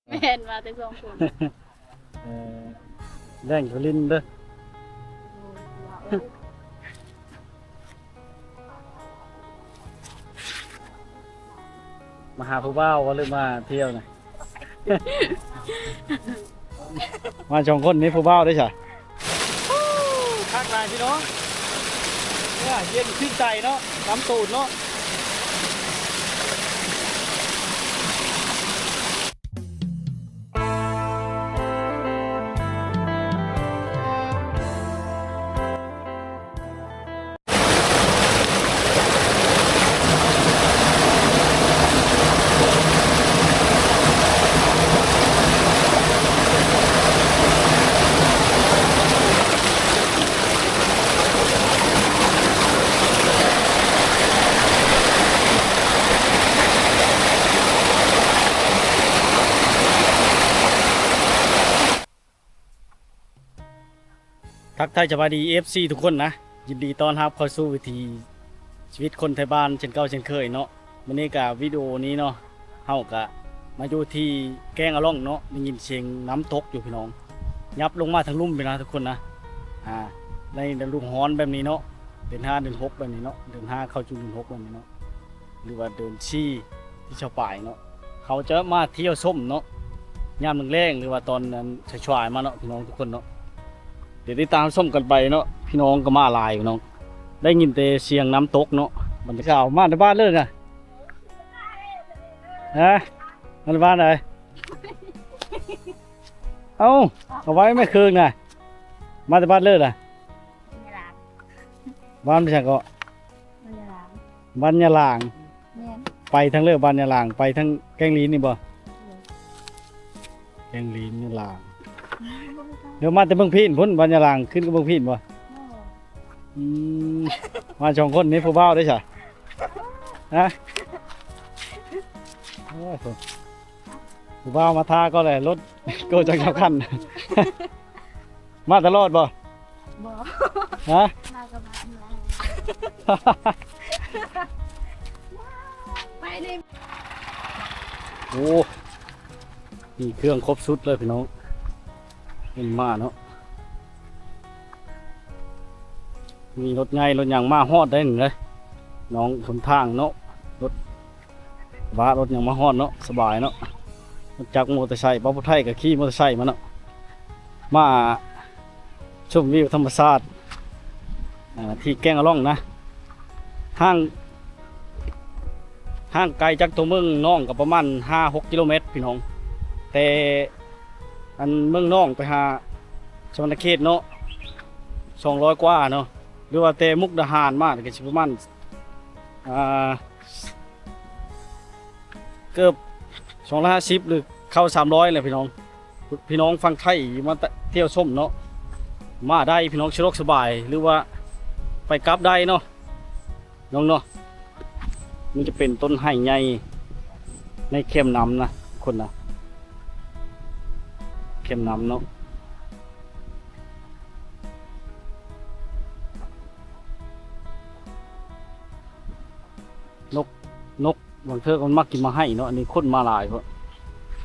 แม่นมาแต่สองคน เออแรงเขาลิ้นเด้อมาหาผู้บ่าวว่าหรือมาเที่ยวน่ะ มาสองคนนี้ผู้บ่าวได้ใช่ข้างลายพี่น้องเนี่ยเย็นขึ้นใจเนาะน้ำตูดเนาะทักทายสวัสดี FC ทุกคนนะยินดีต้อนรับเข้าสู่วิถีชีวิตคนไทยบ้านเช่นเก่าเช่นเคยเนาะวันนี้กับวิดีโอนี้เนาะเฮากะมาอยู่ที่แกงอะล่องเนาะได้ยินเสียงน้ำตกอยู่พี่น้องยับลงมาทางลุ่มไปนะทุกคนนะในเดือนลูกฮ้อนแบบนี้เนาะเดือน5เดือน6แบบนี้เนาะเดือน5เข้าสู่เดือน6แบบนี้เนาะหรือว่าเดือนชี่ที่ชาวป่ายเนาะเขาจะมาเที่ยวส้มเนาะยามแรงๆหรือว่าตอนนั้นชายๆมาเนาะพี่น้องทุกคนเนาะเดี๋ยวได้ตามส้มกันไปเนาะพี่น้องก็มาลายพี่น้องได้ยินแต่เสียงน้ำตกเนาะบรรยากาศมาในบ้านเลยนะมาในบ้านไหนเอาไว้ไม่คืนนะมาในบ้านเลยนะบ้านไม่ใช่ก็บ้านยาลางไปทั้งเลือบ้านยาลางไปทั้งแกงลีนนี่บ่แกงลีนยาลางเดี๋ยวมาแต่เบิ่งพีนพุ่นบรรยาลางขึ้นกับเบิ่งพีนบ่มาสองคนนี้ผู้บ่าวได้ใช่ฮะผู้บ่าวมาท่าก็เลยรถโกจังสำคัญมาตลอดบ่ฮะไปเลย โอ้มีเครื่องครบชุดเลยพี่น้องเป็นมาเนาะมีรถไงรถอย่างมาฮอดได้หนึ่งเลยน้องคนทางเนาะรถว้ารถอย่างมาฮอดเนาะสบายเนาะจากมอเตอร์ไซค์ป๊อปไทยกับขี่มอเตอร์ไซค์มาเนาะมาชมวิวธรรมชาติที่แกงอะล่องนะห้างไกลจากตัวเมืองน้องกับประมาณ 5-6 กิโลเมตรพี่น้องแต่อันเมืองน้องไปหาสวรรณเขตเนาะ200 กว่าเนาะหรือว่าแต่มุกดาหารมากก็สิประมาณเกือบ250หรือเข้า300เลยพี่น้องฟังไทยมาเที่ยวชมเนาะมาได้พี่น้องสะดวกสบายหรือว่าไปกลับได้เนาะน้องเนาะมันจะเป็นต้นไห่ใหญ่ในเข้มน้ำนะคนนะเข้มน้ำเนาะนกบางเทือกมันมักกินมาให้เนาะอันนี้คนมาหลายเพราะ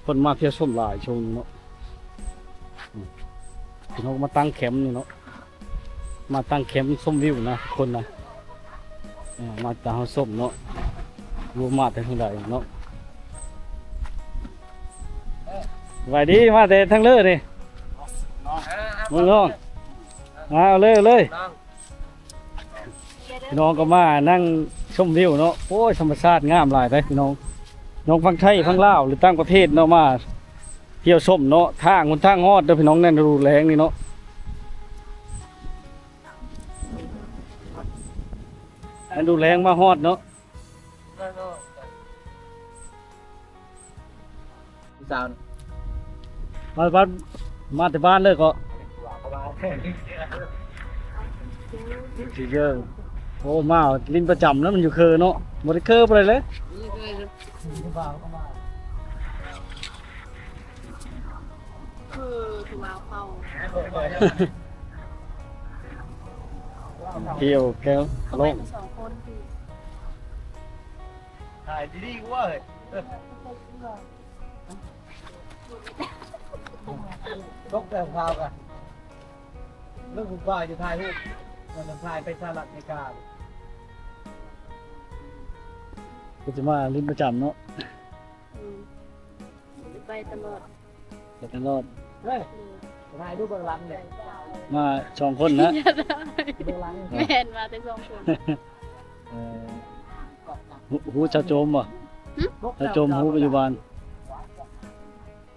คนมาเที่ยวชมหลายชมเนาะพี่น้องมาตั้งแคมป์นี่เนาะมาตั้งแคมป์ส้มวิวนะคนนะมาตามส้มเนาะรวมมาแต่ทางใดเนาะสวัสดีมาแต่ทางเลือนี่มึงน้องมาเอาเลยพี่น้องก็มานั่งชมวิวเนาะโอ้ยธรรมชาติงามหลายเลยพี่น้องฟังไทยฟังลาวหรือต่างประเทศเนาะมาเที่ยวชมเนาะทางคนทางฮอดเด้อพี่น้องนั่นดูแรงนี่เนาะนั่นดูแรงมาฮอดเนาะมาแต่บ้านเลยก็เยอะโอ้มาลิ้นประจำแล้วมันอยู่เคอเนาะบริเคอร์ไปเลยถูกเอาเข้า เที่ยวแก้วลง สองคนคือ ถ่ายดีๆว่า ตกแต่ของข่าวกันเรื่องคุณป้าจะถ่ายรูปมันถ่ายไปสหรัฐอเมริกา ก็จะมาลิ้นประจำเนาะ อืมไปตลอด แต่ตลอด เฮ้ยถ่ายรูปเบื้องหลังเนี่ย มา2คนนะ อย่าได้ เบื้องหลัง แม่นมาแต่สองคน เอ่อหูชาวโจมบ่ชาวโจมหูปัจจุบัน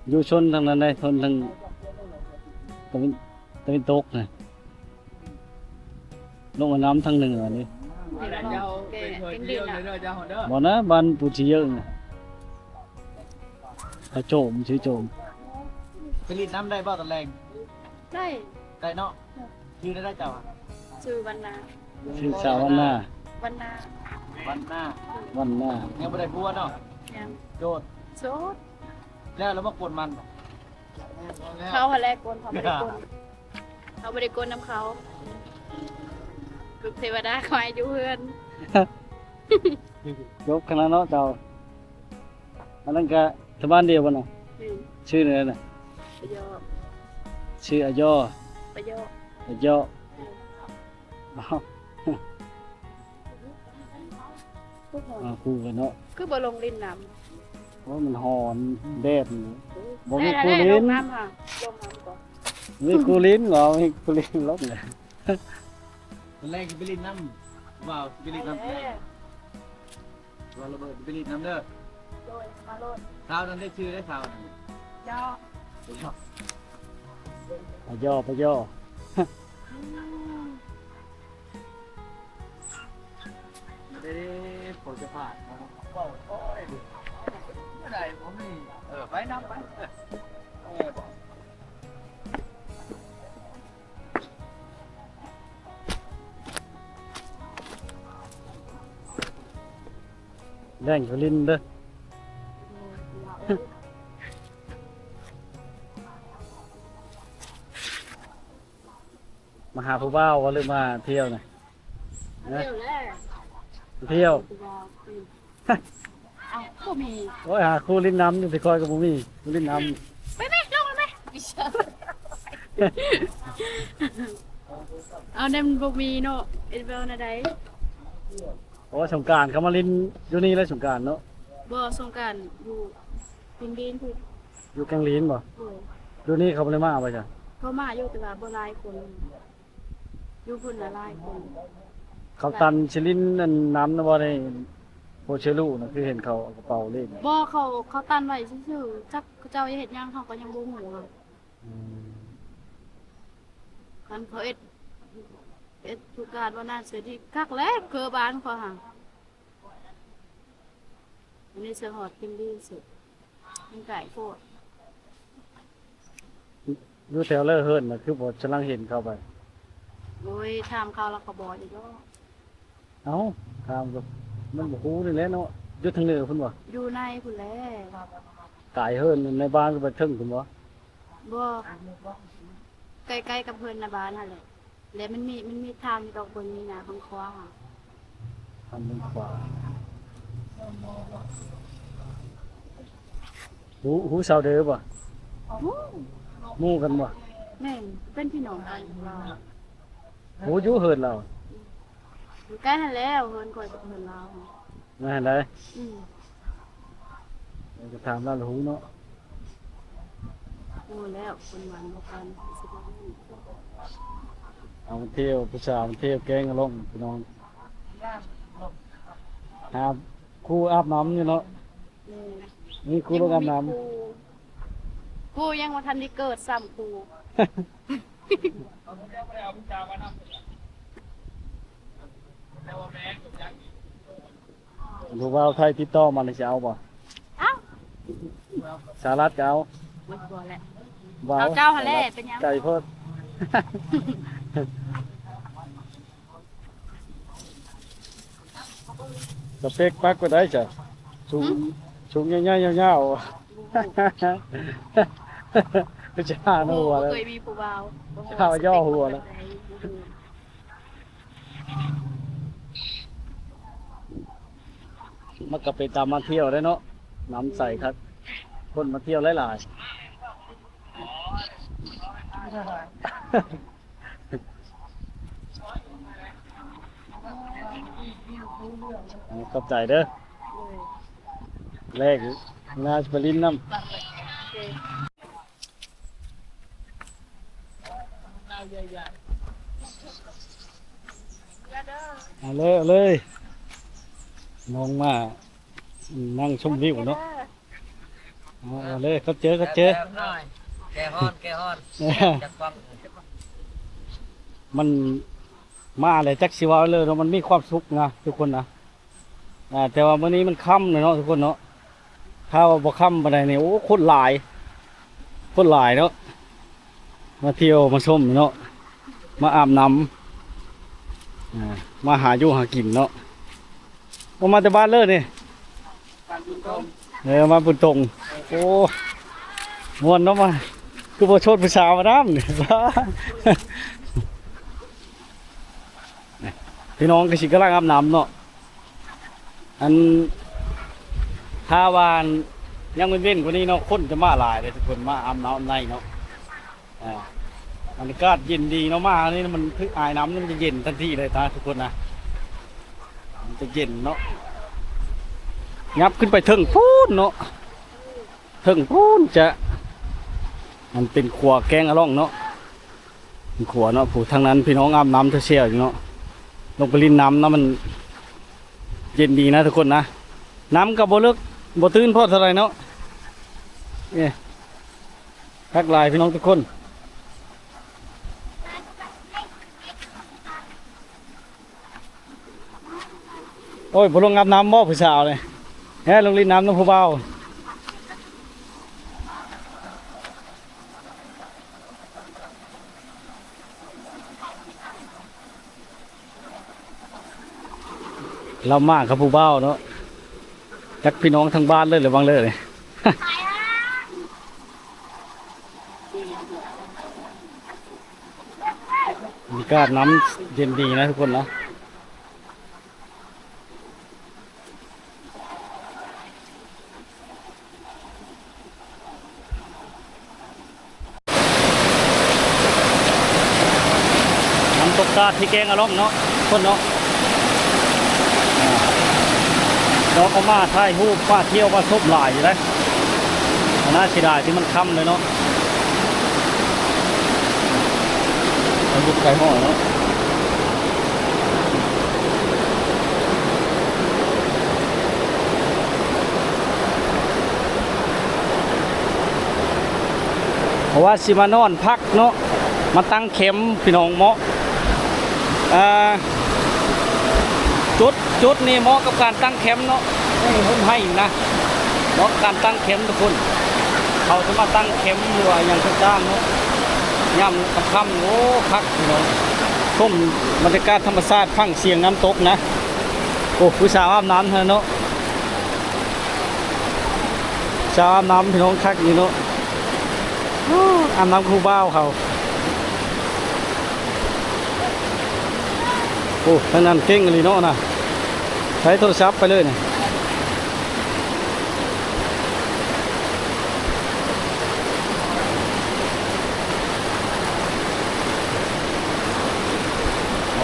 อยู่ชนทางนั้นได้ทนทางตะวันตกนะลงมาน้ำทางเหนือนี่ เด็กน้องแกกินดินอ่ะ บ่นะบ้านปูชีเยอะนะชาวโจมชื่อโจม ไปรีดน้ำได้บ่ตอนแรง ได้ ได้เนาะชื่อได้เจ้าอะ ชื่อวันนา ชื่อสาววันหน้า วันนา วันหน้า วันหน้า ยังไม่ได้พัวเนาะ ยัง โจทย์ โซด แล้วมากดมัน เขาหาแรกกนเขาไม่ได้กนเขาไม่ได้กนน้ำเขาลูกเทวดาคอยอยู่เพื่อน ยกคณะเนาะเจ้าอันนั้นก็ชาวบ้านเดียวบ่น่ะ อืม ชื่ออะไรน่ะ ประโยชน์ ชื่ออายอ ประโยชน์ อายออ้าว ผู้หง คู่กันเนาะ คือบลงดินน้ เพราะมันหอนแดดนี่ ำ บ่มี ได้ กู ได้ ลิ้ ล น งน้ำค่ะลงน้ำก่อน มีกูลิ้นเหรอมีกูลิ้นลบเลย ตอนแรกจะไปรีดน้ำว้าวไปรีดน้ำว่าระเบิดไปรีดน้ำเด้อ โดยมาโลด เท้านั้นได้ชื่อได้เท้านั้น ย่อ อายอปายอ ไม่ได้ผมจะผ่านว้าวโอ้ยไม่ได้ผมนี่ไปน้ำไปบอก แรงกูลิ้นเด้อมาหาผู้บ่าวว่าหรือมาเที่ยวน่ะ เที่ยวแล้ว เที่ยว เอาก็มี โอ้ยหาคู่ลิ้นน้ำอยู่ที่คอยกับบ่มีคู่ลิ้นน้ ไปไหมลงเลยไหมไม่ใช่เอาเนี่ยมันบ่มีเนาะเอ็นเวลนะได ำโอ้สงกรานต์เขามาลิ้นอยู่นี่แล้วสงกรานต์เนาะ บ่สงกรารอยู่ปินดินพูด อยู่แกงลิ้นบ่ โอ้ย อยู่นี่เขาบ่ได้มาบ่จ้ะ เขามาอยู่แต่ว่าบ่หลายคนอยู่พุ่นละหลายคน เขาตันชิลิ้นนั่นน้ำนะบ่ได้โพเชลูนะคือเห็นเขาเอากระเป๋าเล่น บ่เขาตันไว้ซื่อๆจักเขาเจ้าเฮ็ดหยังเขาก็ยังบ่ฮู้ค่ะ อืม คันเขาเอ็ดทุกการว่าน่าเสียดีคักแลกเกือบานเขาห่างอันนี้เสือหอดกินดีสุดมันไก่โคตร อยู่แถวเลอเฮิร์นนะคือบ่ฉลังเห็นเข้าไป โอ้ยถามเขาแล้วก็บอกอีกแล้ว เอ้าถามกับมันบ่ฮู้นี่แหละเนาะอยู่ทางเหนือพุ่นบ่ อยู่ในพุ่นแหละ กายเฮิร์นในบ้านก็ไปถึงพุ่นบ่ บ่ใกล้ๆกับเพิ่นนะบ้านนั่นแหละแล้วมันมีทางดอกบนมีหน้าข้างขวา ทางด้านขวาหูสาวเด้อบ่ ฮู้ หมู่กันบ่ แม่นเป็นพี่น้องกันเรา หูอยู่เฮิร์นเรา อยู่ใกล้หันแล้วเพิ่นคอยกับเพิ่นเรา มาเห็นได้ อืม จะถามเราหูเนาะ รู้แล้วคนหวานบ่กันสิบ่รู้ เอามาเที่ยวผู้สาวมาเที่ยวแกงอารมณ์พี่น้องหาคู่อาบน้ำอยู่เนาะ แม่น นี่คู่ลงอาบน้ กูยังว่าทันได้เกิดซ้ำกู ำรู้ว่าไทยติดต่อมาเลยจะเอาบ่ เอ้า สารัดก็เอา บ่บ่แหละ บ่ เอาเจ้าหั่นแหละเป็นหยัง ไก่เพิ่น สเปกปักก็ได้จ้ะสูงสูงใหญ่ๆยาวๆ ก็จะหาหนูหัวแล้ว เคยมีผู้บ่าว ข้าวย่อหัวแล้ว มันก็ไปตามมาเที่ยวได้เนาะน้ำใสครับ คนมาเที่ยวหลาย ขอบใจเด้อแรกนาสปรินน้ำเอาเลยมองมานั่งชมวิวเนาะเอาเลยเขาเจอ แกฮ้อนจักฟัง มันมาเลยจักสิว่าเลยเนาะมันมีความสุขนะทุกคนนะแต่ว่ามื้อนี้มันค่ำเลยเนาะทุกคนเนาะถ้าว่าบ่ค่ำปานใดนี่โอ้คนหลายเนาะมาเที่ยวมาชมเนาะมาอาบน้ำมาหาอยู่หากินเนาะมาแต่บ้านเลยนี่มาบุญตรงโอ้ม่วนเนาะมาคือบ่โชดผู้สาวมาน้ำนี่ พี่น้องก็สิกำลังอาบน้ำเนาะอันถ้าวานยังเว้นกว่านี้เนาะคนจะมาหลายเลยทุกคนมาอาบน้ำในเนาะบรรยากาศเย็นดีเนาะมานี่มันคืออายน้ำนี่มันจะเย็นทันทีเลยนะทุกคนนะมันจะเย็นเนาะงับขึ้นไปถึงพูนเนาะถึงพูนจะมันเป็นขัวแกงอะล่องเนาะเป็นขัวเนาะผู้ทางนั้นพี่น้องอาบน้ำเชี่ยวอยู่เนาะลงไปลินน้ำนะมันเย็นดีนะทุกคนนะน้ำกับโบเลิกโบตื้นพอเท่าไรเนาะเนี่ยทักลายพี่น้องทุกคนโอ้ยผมลงอาบน้ำหม้อผู้สาวเลยแฮลงลินน้ำน้ำผู้เบาเรามากครับผู้เบ้าเนาะจักพี่น้องทางบ้านเลยหรือบ้างเลยมีการน้ำเย็นดีนะทุกคนนะน้ำตกกาที่แกงอร่องเนาะคนเนาะเราก็มาถ่ายรูปมาเที่ยวมาชมหลายอยู่เลยน่าเสียดายที่มันค่ำเลยเนาะมันบุกไก่ห่อเนาะเพราะว่าสิมานอนพักเนาะมาตั้งเข็มพี่น้องเมาะจุดนี่เหมาะกับการตั้งแคมป์เนาะให้นะเหมาะกับการตั้งแคมป์ทุกคนเขาจะมาตั้งแคมป์หรือว่าอย่างต่างๆเนาะย่ำกับค่ำโอ้พักเนาะชมบรรยากาศธรรมชาติฟังเสียงน้ำตกนะโอ้ผู้สาวอาบน้ำเนาะสาวอาบน้ำพี่น้องคักอยู่เนาะอาบน้ำครูบ้าวเขาโอ้ท่านนั้นเก่งเลยเนาะนะใช้โทรศัพท์ไปเลยนะ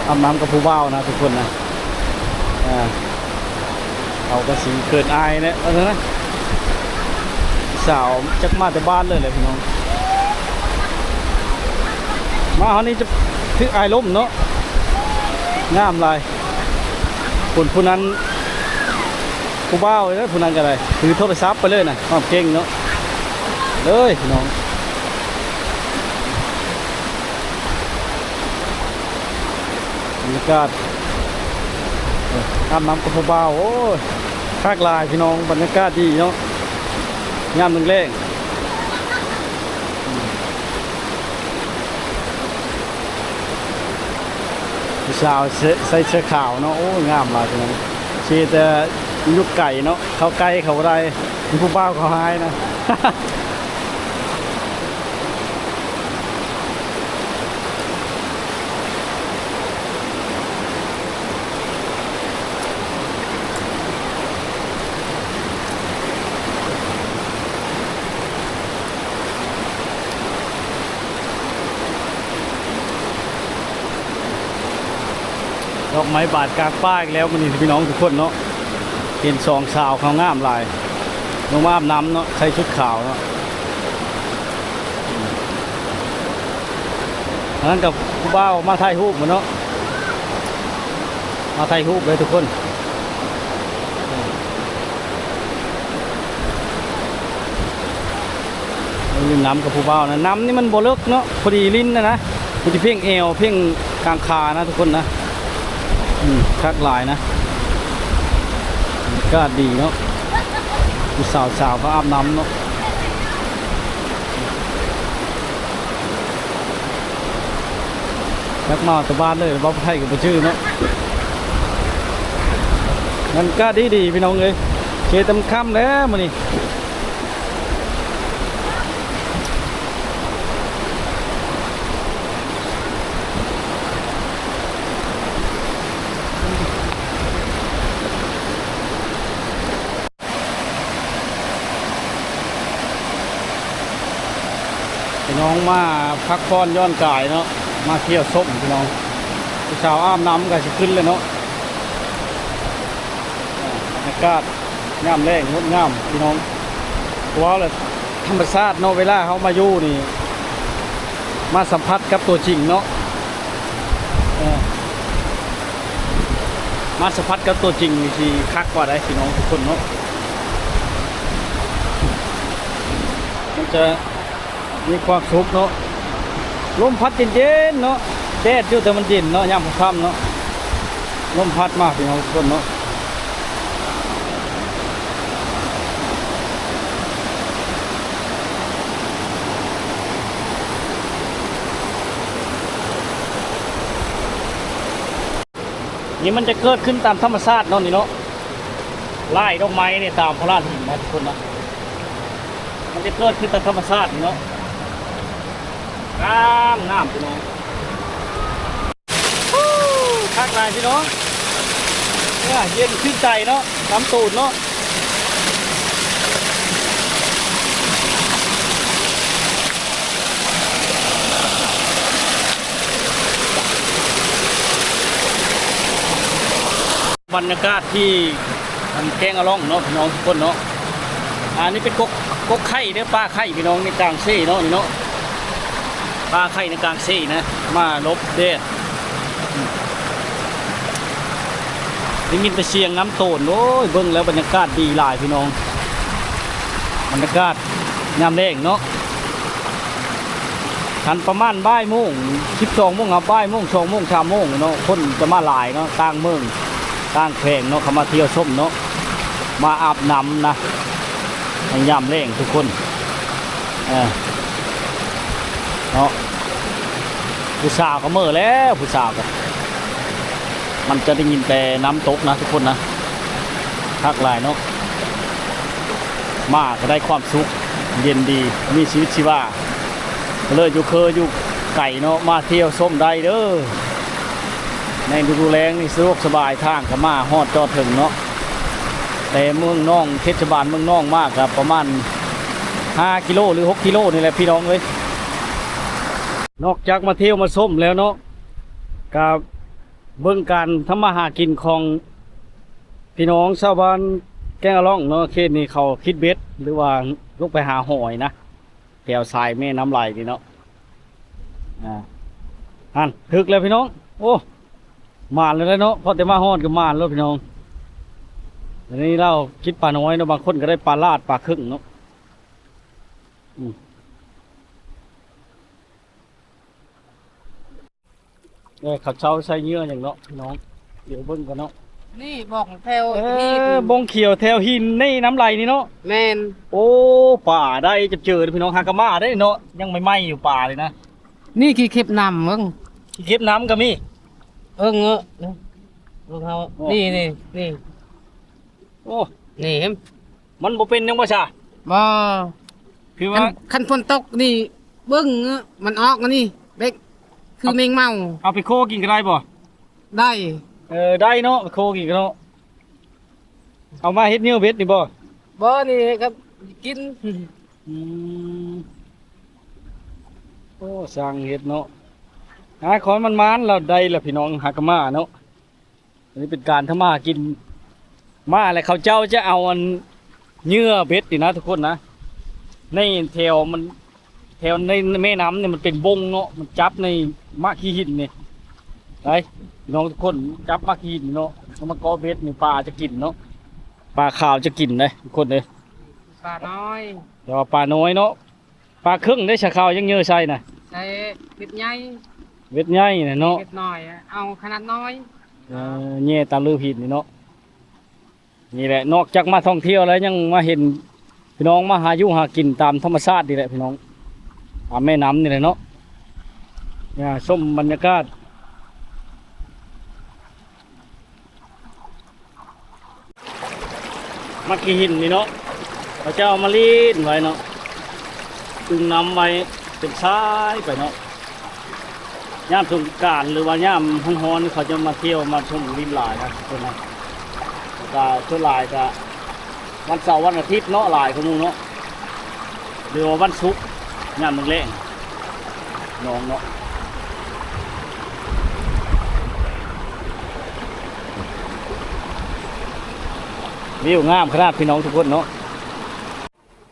อาบน้ำกับผู้บ่าวนะทุกคนนะเอากระสีเกิดอายเนี่ยนะสาวจักมาแต่บ้านเลยพี่น้องมาเขานี่จะถืออายล้มเนาะงามลายคนผู้นั้นผู้บ่าวเลยผู้นั้นกันเลยถือโทรศัพท์ไปเลยนะความเก่งเนาะเลยน้องบรรยากาศอาบน้ำกับผู้บ่าวโอ้ยภาคลายพี่น้องบรรยากาศดีเนาะงามแรงผู้สาวใส่เสื้อขาวเนาะโอ้งามมากเลยเชียร์แต่ยุกไก่เนาะเขาไก่เขาอะไรผู้บ่าวเขาหายนะ ดอกไม้บาดกลางป้ายอีกแล้วมันนี่พี่น้องทุกคนเนาะเห็นสองสาวเขางามหลายลงมาอาบน้ำเนาะใส่ชุดขาวเนาะนั้นกับผู้บ่าวมาถ่ายรูปมาเนาะมาถ่ายรูปเลยทุกคนลิ้นน้ำกับผู้บ่าวนะน้ำนี่มันโบเลิกเนาะพอดีลิ้นนะมันจะเพ่งเอวเพ่งกลางคานะทุกคนนะคักหลายนะก็ดีเนาะผู้สาวเขาอาบน้ำเนาะนักมาตะบ้านเลยบ้าไทยกับชื่อเนาะมันก็ดีพี่น้องเลยเชตำค่ำแล้วมันนี่พี่น้องมาพักผ่อนย้อนกายเนาะมาเที่ยวส้มพี่น้องผู้สาวอาบน้ำก็จะขึ้นเลยเนาะอากาศงามแรงงดงามพี่น้องว้าวเลยธรรมชาติเนาะเวลาเขามาอยู่นี่มาสัมผัสกับตัวจริงเนาะมาสัมผัสกับตัวจริงที่คักกว่าได้พี่น้องทุกคนเนาะมันจะมีความสุขเนาะลมพัดเย็นๆเนาะแดดอยู่แต่มันเย็นเนาะยามค่ำเนาะลมพัดมากพี่น้องทุกคนเนาะนี่มันจะเกิดขึ้นตามธรรมชาติเนาะนี่เนาะไล่ดอกไม้เนี่ยตามพระราชหินนะทุกคนนะมันจะเกิดขึ้นตามธรรมชาติเนาะน้ำพี่น้องคักลายพี่น้องเนี่ยเย็นชื่นใจเนาะน้ำตูดเนาะบรรยากาศที่แกงอะล่องเนาะพี่น้องทุกคนเนาะอันนี้เป็นกกไข่เด้อป้าไข่พี่น้องในกลางเซ่เนาะนี่เนาะป้าไข่ในกลางเซ่นะมาลบเด้ได้ยินแต่เสียงน้ำโตนโอ้ยเบิ่งแล้วบรรยากาศดีหลายพี่น้องบรรยากาศยามแดงเนาะทันประมาณบ่ายโมง12 โมงครับบ่ายโมง2 โมง3 โมงเนาะคนจะมาหลายเนาะกลางเมืองกลางแพงเนาะเขามาเที่ยวชมเนาะมาอาบน้ำนะในยามแรงทุกคนเนาะผู้สาวก็เมื่อแล้วผู้สาวก็มันจะได้ยินแต่น้ำตกนะทุกคนนะทักหลายเนาะมาก็ได้ความสุขเย็นดีมีชีวิตชีวาเลยอยู่อยู่ไก่เนาะมาเที่ยวชมได้เด้อในฤดูแล้งนี่สะดวกสบายทางก็มาฮอดจอดถึงเนาะแต่เมืองน้องเทศบาลเมืองน้องมากครับประมาณ5 กิโลหรือ6 กิโลนี่แหละพี่น้องเลยนอกจากมาเที่ยวมาส้มแล้วเนาะกับเบื้องการทำมาหากินของพี่น้องชาวบ้านแกงอะล่องเนาะเขตนี้เขาคิดเบ็ดหรือว่าลูกไปหาหอยนะแถวทรายแม่น้ำไหลพี่เนาะฮั่นถึกแล้วพี่น้องโอ้มานเลยเนาะพอแต่มาฮอดก็มานแล้วพี่น้องอันนี้เราคิดปลาน้อยเนาะบางคนก็ได้ปลาลาดปลาครึ่งเนาะเขาเช่าใส่เยื่ออย่างเนาะพี่น้องเดี๋ยวเบิ้งกันเนาะนี่บอกแถวบงเขียวแถวหินในน้ำไหลนี่เนาะแมนโอ้ป่าได้จะเจอพี่น้องฮากามาได้เนาะยังไม่ไหม้อยู่ป่าเลยนะนี่ขี้เข็บน้ำมึงขี้เข็บน้ำก็มีเงอะลูกเขานี่โอ้นี่เห็นมันบ่เป็นยังบ่ซะบ่คือว่าคันฝนตกนี่เบิ้งมันออกนี่เด็กคือแมงเมาเอาไปโคกินก็ได้บ่ได้ได้เนาะโคกินก็เนาะเอามาเฮ็ดเนื้อเบ็ดนี่บ่นี่ครับกินโอ้สร้างเฮ็ดเนาะขอมันเราได้ละพี่น้องหากะมาเนาะ อันนี้เป็นการทำมาหากินมาอะไรเขาเจ้าจะเอาอันเยื่อเบ็ดนี่นะทุกคนนะในแถวมันแถวในแม่น้ำเนี่ยมันเป็นบงเนาะมันจับในมะขี้หินนี่ไอ้น้องทุกคนจับมะขี้หินเนาะแล้วมันก็เบ็ดนี่ปลาจะกินเนาะปลาขาวจะกินเลยทุกคนเลย ปลาน้อย แต่ว่าปลาน้อยเนาะปลาครึ่งได้ชะขาวยังเยอะใช่นะ ใส่เห็ดใหญ่ เบ็ดใหญ่น่ะเนาะ เห็ดน้อยเอาขนาดน้อย แง่ตาลือผิดนี่เนาะนี่แหละนอกจากมาท่องเที่ยวแล้วยังมาเห็นพี่น้องมาหาอยู่หากินตามธรรมชาตินี่แหละพี่น้องตามแม่น้ำนี่แหละเนาะเนี่ยส้มบรรยากาศมักกี้หินนี่เนาะเขาจะเอามาลีนไว้เนาะตึงน้ำไว้เป็นซ้ายไปเนาะย่ามสงกรานต์หรือว่าย่ามฮ้อนๆเขาจะมาเที่ยวมาชมริมหลายนะคนนั้นก็ช่วงหลายก็วันเสาร์วันอาทิตย์เนาะหลายคนนู้นเนาะหรือว่าวันศุกร์ย่ามมึงแรงน้องเนาะวิวงามขนาดพี่น้องทุกคนเนาะ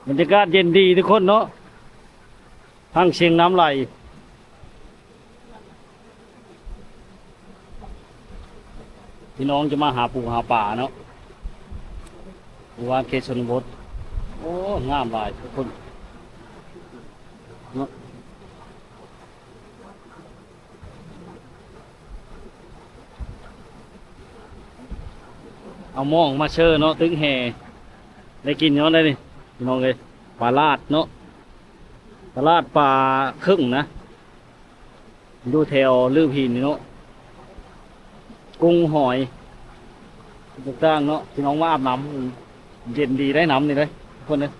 บรรยากาศเย็นดีทุกคนเนาะทั้งเชียงน้ำไหลพี่น้องจะมาหาปูหาป่าเนาะหรือว่าเขตชนบทโอ้งามหลายทุกคนเนาะเอาหม้องมาเชิญเนาะตึงแห่ได้กินเนาะได้ดิพี่น้องเลยปลาลาดเนาะปลาลาดปลาครึ่งนะดูแถวลือพีนนี่เนาะกุ้งหอยต่างๆเนาะพี่น้องมาอาบน้ำเย็นดีได้น้ำนี่เลยทุกคนเลย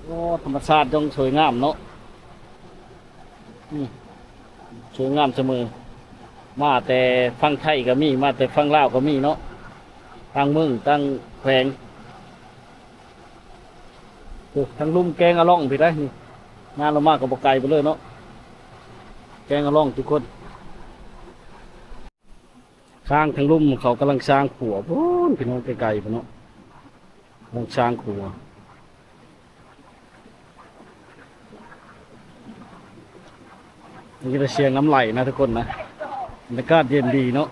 โอ้ธรรมชาติต้องสวยงามเนาะสวยงามเสมอมาแต่ฟังไทยก็มีมาแต่ฟังลาวก็มีเนาะตั้งเมืองตั้งแขวงทั้งลุ่มแกงอะล่องพี่ได้นี่งานเรามากกับบกไก่ไปเลยเนาะแกงอะล่องทุกคนสร้างทั้งลุ่มเขากำลังสร้างขัวพูนพี่น้องไกลๆพี่น้องกำลังสร้างขัวนี่จะเชียงน้ำไหลนะทุกคนนะบรรยากาศเย็นดีเนาะ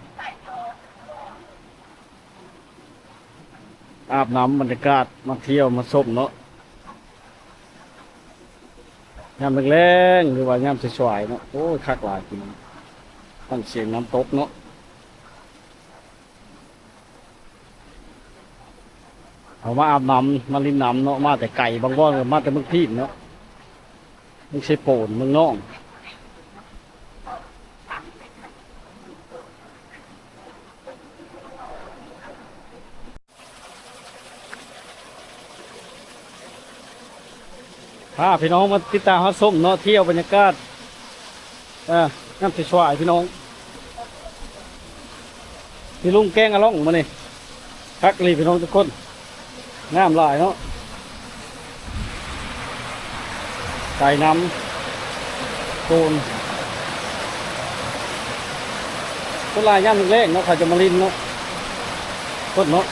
อาบน้ำบรรยากาศมาเที่ยวมาชมเนาะยามแรงๆหรือว่ายามสวยๆเนาะโอ้ยคักหลายจริงตั้งเสียงน้ำตกเนาะเอามาอาบน้ำมาลินน้ำเนาะมาแต่ไก่บางบ่อนมาแต่เมืองพีนเนาะไม่ใช่โป่นเมืองน้องพี่น้องมาติดตามหาส้มเนาะเที่ยวบรรยากาศน้ำสวยๆพี่น้องพี่ลุงแกงอะล่องมาเนี่ยคักเลยพี่น้องทุกคนงามหลายเนาะไก่น้ำโคนต้นลายย่างแรกเนาะเขาจะมาลินเนาะต้นเนาะ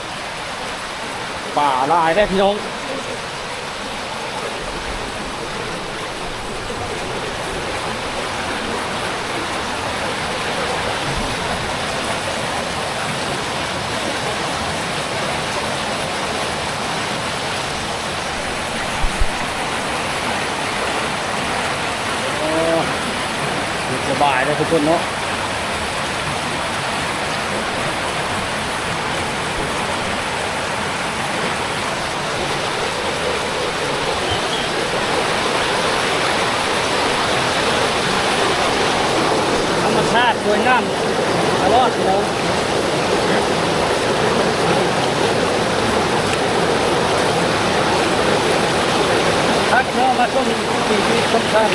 ป่าลายได้พี่น้องสบายเลยทุกคนเนาะธรรมชาติสวยงามตลอดพี่น้องทักเนาะมาช่วงปีที่ค่อนข้าง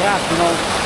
ญาติพี่น้อง